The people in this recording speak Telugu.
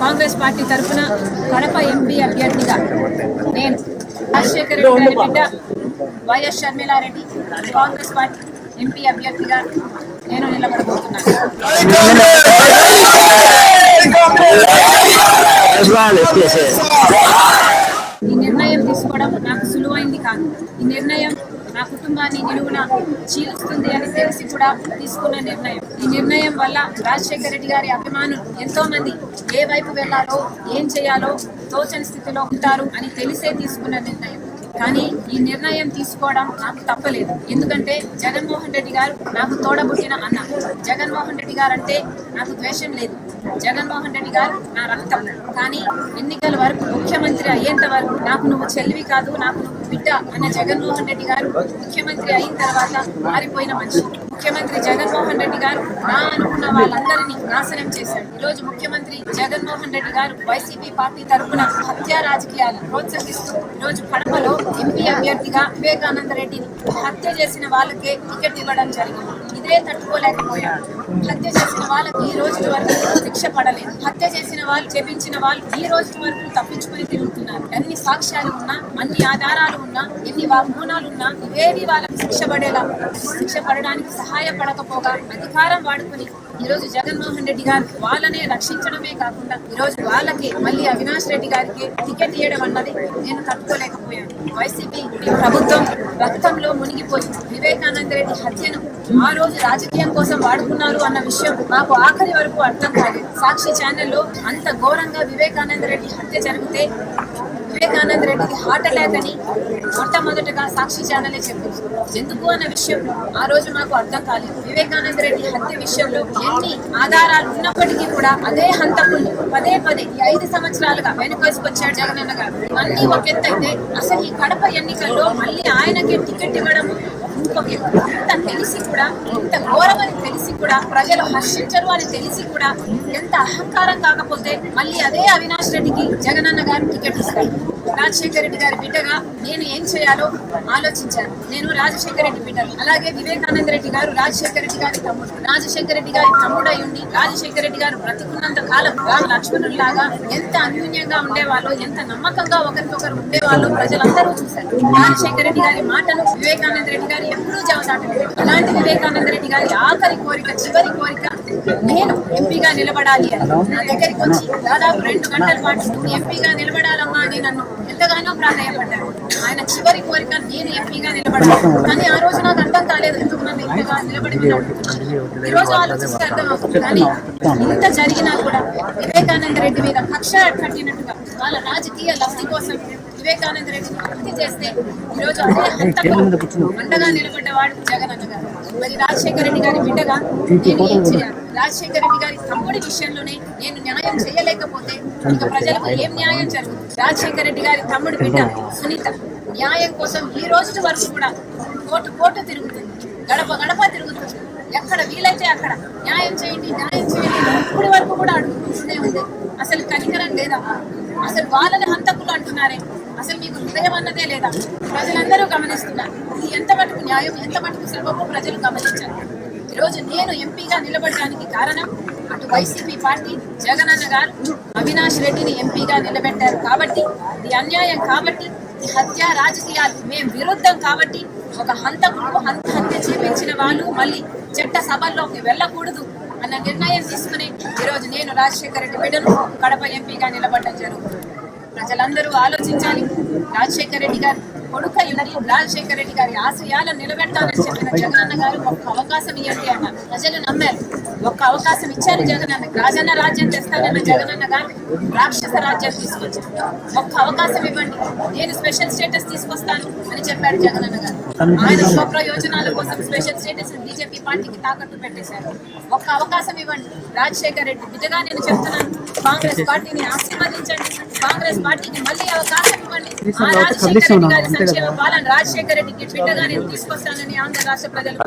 కాంగ్రెస్ పార్టీ తరఫున కడప ఎంపీ అభ్యర్థిగా నేను రాజశేఖర రెడ్డి బిడ్డ YS Sharmila Reddy Congress party MP అభ్యర్థిగా నేను నిలబడబోతున్నాను. ఈ నిర్ణయం తీసుకోవడం నాకు సులువైంది కాదు. ఈ నిర్ణయం నా కుటుంబాన్ని నిలువున చీలుస్తుంది అని తెలిసి కూడా తీసుకున్న నిర్ణయం. ఈ నిర్ణయం వల్ల రాజశేఖర రెడ్డి గారి అభిమానులు ఎంతో మంది ఏ వైపు వెళ్లాలో ఏం చేయాలో తోచని స్థితిలో ఉంటారు అని తెలిసే తీసుకున్న నిర్ణయం. కానీ ఈ నిర్ణయం తీసుకోవడం నాకు తప్పలేదు. ఎందుకంటే జగన్మోహన్ రెడ్డి గారు నాకు తోడబుట్టిన అన్న. జగన్మోహన్ రెడ్డి గారు అంటే నాకు ద్వేషం లేదు. జగన్మోహన్ రెడ్డి గారు నా రక్తం. కానీ ఎన్నికల వరకు ముఖ్యమంత్రి అయ్యేంత వరకు నాకు నువ్వు చెల్లివి కాదు, నాకు నువ్వు బిడ్డ అన్న జగన్మోహన్ రెడ్డి గారు ముఖ్యమంత్రి అయిన తర్వాత మారిపోయిన మనిషి. ముఖ్యమంత్రి జగన్మోహన్ రెడ్డి గారు నా అనుకున్న వాళ్ళందరినీ నాశనం చేశాడు. ఈరోజు ముఖ్యమంత్రి జగన్మోహన్ రెడ్డి గారు వైసీపీ పార్టీ తరఫున హత్యా రాజకీయాలు ప్రోత్సహిస్తూ ఈరోజు కడపలో ఎంపీ అభ్యర్థిగా వివేకానంద రెడ్డిని హత్య చేసిన వాళ్ళకే టికెట్ ఇవ్వడం జరిగింది. ఇదే తట్టుకోలేకపోయాడు. హత్య చేసిన వాళ్ళకి ఈ రోజు వరకు శిక్ష పడలేదు. హత్య చేసిన వాళ్ళు, చేపించిన వాళ్ళు ఈ రోజు వరకు తప్పించుకుని తిరుగుతున్నారు. ఎన్ని సాక్ష్యాలు ఉన్నా, అన్ని ఆధారాలు ఉన్నా, ఎన్ని వాగ్మూనాలు ఉన్నా ఇవేవి వాళ్ళకి శిక్ష పడడానికి సహాయపడకపోగా అధికారం వాడుకుని ఈరోజు జగన్మోహన్ రెడ్డి గారు వాళ్ళనే రక్షించడమే కాకుండా ఈరోజు వాళ్ళకి మళ్ళీ అవినాష్ రెడ్డి గారికి టికెట్ ఇవ్వడం అన్నది నేను తట్టుకోలేకపోయాను. వైసీపీ ప్రభుత్వం రక్తంలో మునిగిపోయింది. వివేకానంద రెడ్డి హత్యను ఆ రోజు రాజకీయం కోసం వాడుకున్నారు అన్న విషయం మాకు ఆఖరి వరకు అర్థం కాలేదు. సాక్షి ఛానల్లో అంత ఘోరంగా వివేకానంద రెడ్డి హత్య జరిగితే వివేకానంద రెడ్డికి హార్ట్ అటాక్ అని మొట్టమొదటగా సాక్షి ఛానలే చెప్పింది. ఎందుకు అన్న విషయం ఆ రోజు మాకు అర్థం కాలేదు. వివేకానంద రెడ్డి హత్య విషయంలో ఎన్ని ఆధారాలు ఉన్నప్పటికీ కూడా అదే హంతకుల్ని పదే ఈ 5 సంవత్సరాలుగా వెనుకేసుకొచ్చాడు జగనన్న గారు. ఇవన్నీ ఒక ఎత్తు అయితే అసలు ఈ కడప ఎన్నికల్లో మళ్ళీ ఆయనకే టికెట్ ఇవ్వడము ఇంకొక ఇంత తెలిసి కూడా, ఇంత ఘోరమని తెలిసి కూడా, ప్రజలు హర్షించరు అని తెలిసి కూడా ఎంత అహంకారం కాకపోతే మళ్ళీ అదే అవినాష్ రెడ్డికి జగనన్న గారు టికెట్ ఇస్తారు. రాజశేఖర రెడ్డి గారి బిడ్డగా నేను ఏం చేయాలో ఆలోచించాను. నేను రాజశేఖర రెడ్డి బిడ్డను. అలాగే వివేకానంద రెడ్డి గారు రాజశేఖర రెడ్డి గారి తమ్ముడు. రాజశేఖర రెడ్డి గారి తమ్ముడై ఉండి రాజశేఖర రెడ్డి గారు బ్రతికున్నంత కాలం రామ లక్ష్మణుల్లాగా ఎంత అన్యూన్యంగా ఉండేవాళ్ళు, ఎంత నమ్మకంగా ఒకరికొకరు ఉండేవాళ్ళు ప్రజలందరూ చూశారు. రాజశేఖర రెడ్డి గారి మాటను వివేకానంద రెడ్డి గారు ఎప్పుడూ జవదాటలేదు. అలాంటి వివేకానంద రెడ్డి గారి ఆఖరి కోరిక, చివరి కోరిక నేను ఎంపీగా నిలబడాలి అని నా దగ్గరికి వచ్చి దాదాపు 2 గంటల పాటు నువ్వు ఎంపీగా నిలబడాలమ్మా అని నన్ను ఎంతగానో ప్రాధాన్యపడ్డాడు. ఆయన చివరి కోరిక నేను ఎంపీగా నిలబడాలి. కానీ ఆ రోజు నాకు అర్థం కాలేదు ఎందుకు నన్ను ఎంపీగా నిలబడిపోయినాడు. ఈ రోజు ఆలోచిస్తే అర్థమవుతుంది. కానీ ఇంత జరిగినా కూడా వివేకానంద రెడ్డి మీద కక్ష కట్టినట్టుగా వాళ్ళ రాజకీయ లబ్ధి కోసం వివేకానంద రెడ్డిని హత్య చేస్తే ఈరోజు అదే హంతకు అండగా నిలబడ్డవాడు జగనన్న గారు. మరి రాజశేఖర రెడ్డి గారి బిడ్డగా నేను ఏం చేయాలి? రాజశేఖర రెడ్డి గారి తమ్ముడి విషయంలోనే నేను న్యాయం చేయలేకపోతే ఇంకా ప్రజలకు ఏం న్యాయం జరుగుతుంది? రాజశేఖర రెడ్డి గారి తమ్ముడి బిడ్డ సునీత న్యాయం కోసం ఈ రోజు వరకు కూడా కోర్టు తిరుగుతుంది, గడప తిరుగుతుంది. ఎక్కడ వీలైతే అక్కడ న్యాయం చేయండి ఇప్పటి వరకు కూడా అడుగుతూనే ఉంది. అసలు కనికరం లేదా? అసలు వాళ్ళని హంతకులు అంటున్నారే, అసలు మీకు హృదయం అన్నదే లేదా? ప్రజలందరూ గమనిస్తున్నారు. ఇది ఎంత మటుకు న్యాయం, ఎంత మటుకు సులభమో ప్రజలు గమనించారు. ఈరోజు నేను ఎంపీగా నిలబడడానికి కారణం అటు వైసీపీ పార్టీ జగనన్న గారు అవినాష్ రెడ్డిని ఎంపీగా నిలబెట్టారు కాబట్టి, ఇది అన్యాయం కాబట్టి, ఈ హత్య రాజకీయాలు మేము విరుద్ధం కాబట్టి, ఒక హంతకులు హత్య చేపించిన వాళ్ళు మళ్ళీ చట్ట సభల్లోకి వెళ్ళకూడదు అన్న నిర్ణయం తీసుకుని ఈరోజు నేను రాజశేఖర రెడ్డి బిడ్డను కడప ఎంపీగా నిలబడడం జరుగుతుంది. ప్రజలందరూ ఆలోచించాలి. రాజశేఖర రెడ్డి గారు కొడుకయ్యుండి రాజశేఖర రెడ్డి గారి ఆశయాలను నిలబెట్టాలని చెప్పిన జగనన్న గారు ఒక్క అవకాశం ఇవ్వండి అన్నారు. ప్రజలు నమ్మారు. ఒక్క అవకాశం ఇచ్చారు జగనన్న. రాజన్న రాజ్యం తెస్తానన్న జగనన్న గారు రాక్షస రాజ్యం తీసుకొచ్చారు. ఒక్క అవకాశం ఇవ్వండి, నేను స్పెషల్ స్టేటస్ తీసుకొస్తాను అని చెప్పాడు జగనన్న గారు. ఆయన స్వప్రయోజనాల కోసం స్పెషల్ స్టేటస్ బీజేపీ పార్టీకి తాకట్టు పెట్టేశారు. ఒక్క అవకాశం ఇవ్వండి. రాజశేఖర రెడ్డి బిడ్డగా నేను చెప్తున్నాను, కాంగ్రెస్ పార్టీని ఆశీర్వదించండి, కాంగ్రెస్ పార్టీకి మళ్ళీ అవకాశం ఇవ్వండి. ఆ రాజశేఖర రెడ్డి గారి సంక్షేమ పాలన రాజశేఖర రెడ్డికి బిడ్డగా నేను తీసుకొస్తానని ఆంధ్ర రాష్ట్ర ప్రజలు